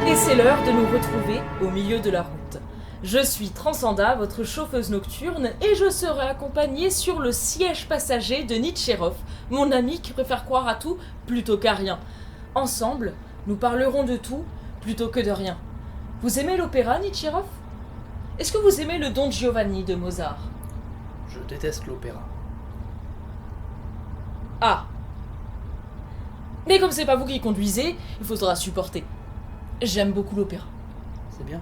Et c'est l'heure de nous retrouver au milieu de la route. Je suis Transanda, votre chauffeuse nocturne, et je serai accompagnée sur le siège passager de Nitcherov, mon ami qui préfère croire à tout plutôt qu'à rien. Ensemble, nous parlerons de tout plutôt que de rien. Vous aimez l'opéra, Nitcherov? Est-ce que vous aimez le Don Giovanni de Mozart? Je déteste l'opéra. Ah. Mais comme c'est pas vous qui conduisez, il faudra supporter. J'aime beaucoup l'opéra. C'est bien.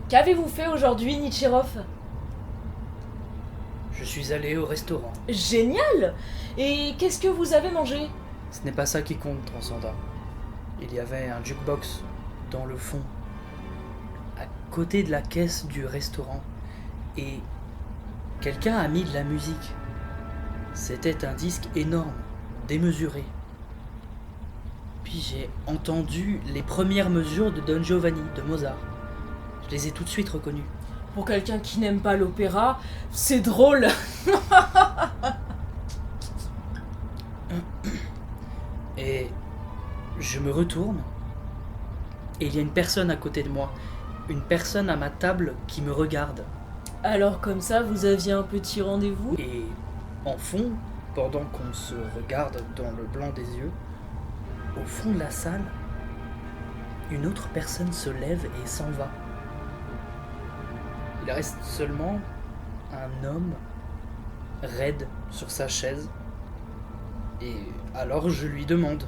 Qu'avez-vous fait aujourd'hui, Nitcherov? Je suis allé au restaurant. Génial! Et qu'est-ce que vous avez mangé? Ce n'est pas ça qui compte, Transcenda. Il y avait un jukebox dans le fond, à côté de la caisse du restaurant, et quelqu'un a mis de la musique. C'était un disque énorme, démesuré. Puis j'ai entendu les premières mesures de Don Giovanni, de Mozart. Je les ai tout de suite reconnues. Pour quelqu'un qui n'aime pas l'opéra, c'est drôle. Et je me retourne, et il y a une personne à côté de moi, une personne à ma table qui me regarde. Alors comme ça, vous aviez un petit rendez-vous? Et en fond, pendant qu'on se regarde dans le blanc des yeux, au fond de la salle, une autre personne se lève et s'en va. Il reste seulement un homme raide sur sa chaise. Et alors je lui demande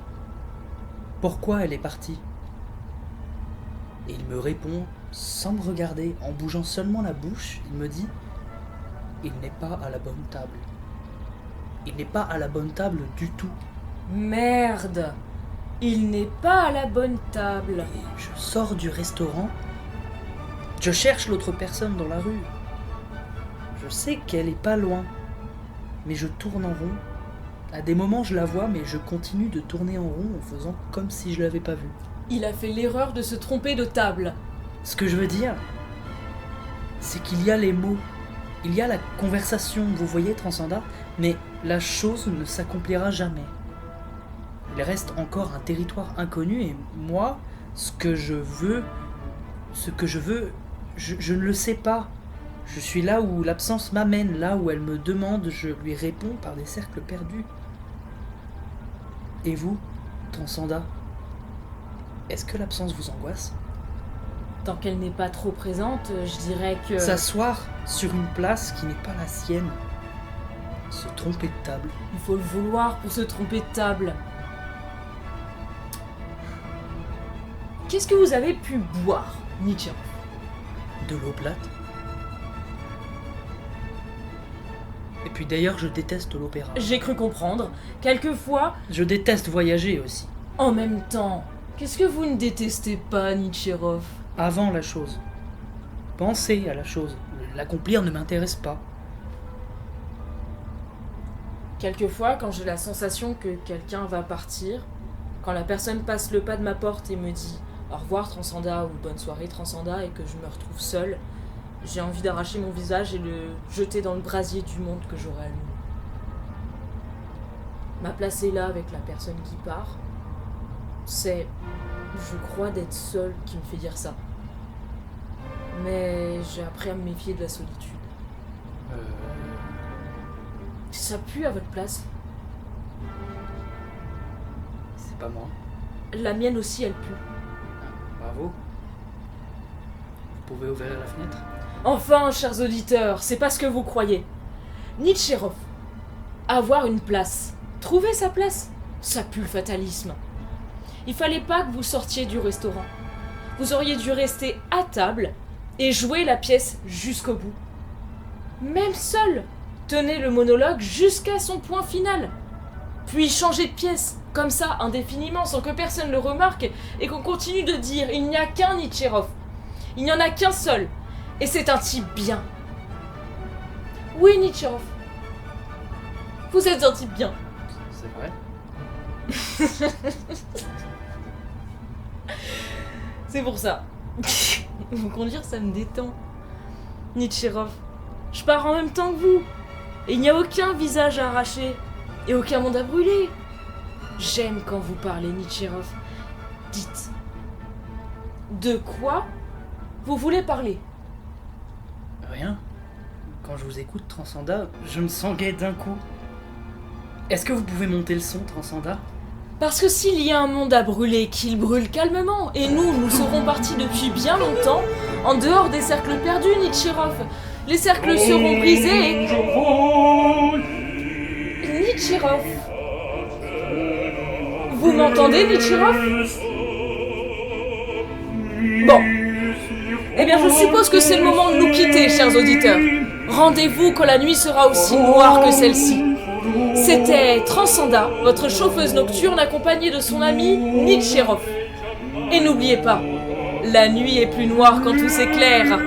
pourquoi elle est partie. Et il me répond sans me regarder, en bougeant seulement la bouche, il me dit « Il n'est pas à la bonne table. Il n'est pas à la bonne table du tout. » Merde! Il n'est pas à la bonne table. Et je sors du restaurant. Je cherche l'autre personne dans la rue. Je sais qu'elle est pas loin. Mais je tourne en rond. À des moments, je la vois, mais je continue de tourner en rond en faisant comme si je l'avais pas vue. Il a fait l'erreur de se tromper de table. Ce que je veux dire, c'est qu'il y a les mots. Il y a la conversation, vous voyez, Transcenda, mais la chose ne s'accomplira jamais. Il reste encore un territoire inconnu et moi, ce que je veux, je ne le sais pas. Je suis là où l'absence m'amène, là où elle me demande, je lui réponds par des cercles perdus. Et vous, Transcenda, est-ce que l'absence vous angoisse? Tant qu'elle n'est pas trop présente, je dirais que... S'asseoir sur une place qui n'est pas la sienne. Se tromper de table. Il faut le vouloir pour se tromper de table. Qu'est-ce que vous avez pu boire, Nitcherov? De l'eau plate. Et puis d'ailleurs, je déteste l'opéra. J'ai cru comprendre. Quelquefois, Je déteste voyager aussi. en même temps, qu'est-ce que vous ne détestez pas, Nitcherov? Avant la chose. Penser à la chose. L'accomplir ne m'intéresse pas. Quelquefois, quand j'ai la sensation que quelqu'un va partir, quand la personne passe le pas de ma porte et me dit au revoir Transcenda ou bonne soirée Transcenda et que je me retrouve seule, j'ai envie d'arracher mon visage et le jeter dans le brasier du monde que j'aurais allumé. Ma place est là avec la personne qui part. C'est, je crois, d'être seule qui me fait dire ça. Mais j'ai appris à me méfier de la solitude. Ça pue à votre place. C'est pas moi. La mienne aussi, elle pue. Bravo. Vous pouvez ouvrir la fenêtre? Enfin, chers auditeurs, c'est pas ce que vous croyez. Nitcherov, avoir une place, trouver sa place, ça pue le fatalisme. Il fallait pas que vous sortiez du restaurant. Vous auriez dû rester à table et jouer la pièce jusqu'au bout. Même seul, tenez le monologue jusqu'à son point final. Puis changer de pièce, comme ça, indéfiniment, sans que personne le remarque, et qu'on continue de dire « Il n'y a qu'un Nitcherov. Il n'y en a qu'un seul. Et c'est un type bien. » Oui, Nitcherov. Vous êtes un type bien. C'est vrai? C'est pour ça. Vous conduire, ça me détend. Nitcherov. Je pars en même temps que vous. Et il n'y a aucun visage à arracher. Et aucun monde à brûler. J'aime quand vous parlez, Nichirov. Dites. De quoi vous voulez parler? Rien. Quand je vous écoute, Transcenda, je me sens gai d'un coup. Est-ce que vous pouvez monter le son, Transcenda? Parce que s'il y a un monde à brûler, qu'il brûle calmement. Et nous serons partis depuis bien longtemps, en dehors des cercles perdus, Nichirov. Les cercles seront brisés et... Nichirov. Vous m'entendez, Nichirov? Bon. Eh bien, je suppose que c'est le moment de nous quitter, chers auditeurs. Rendez-vous quand la nuit sera aussi noire que celle-ci. C'était Transcenda, votre chauffeuse nocturne accompagnée de son ami Nichirov. Et n'oubliez pas, la nuit est plus noire quand tout s'éclaire.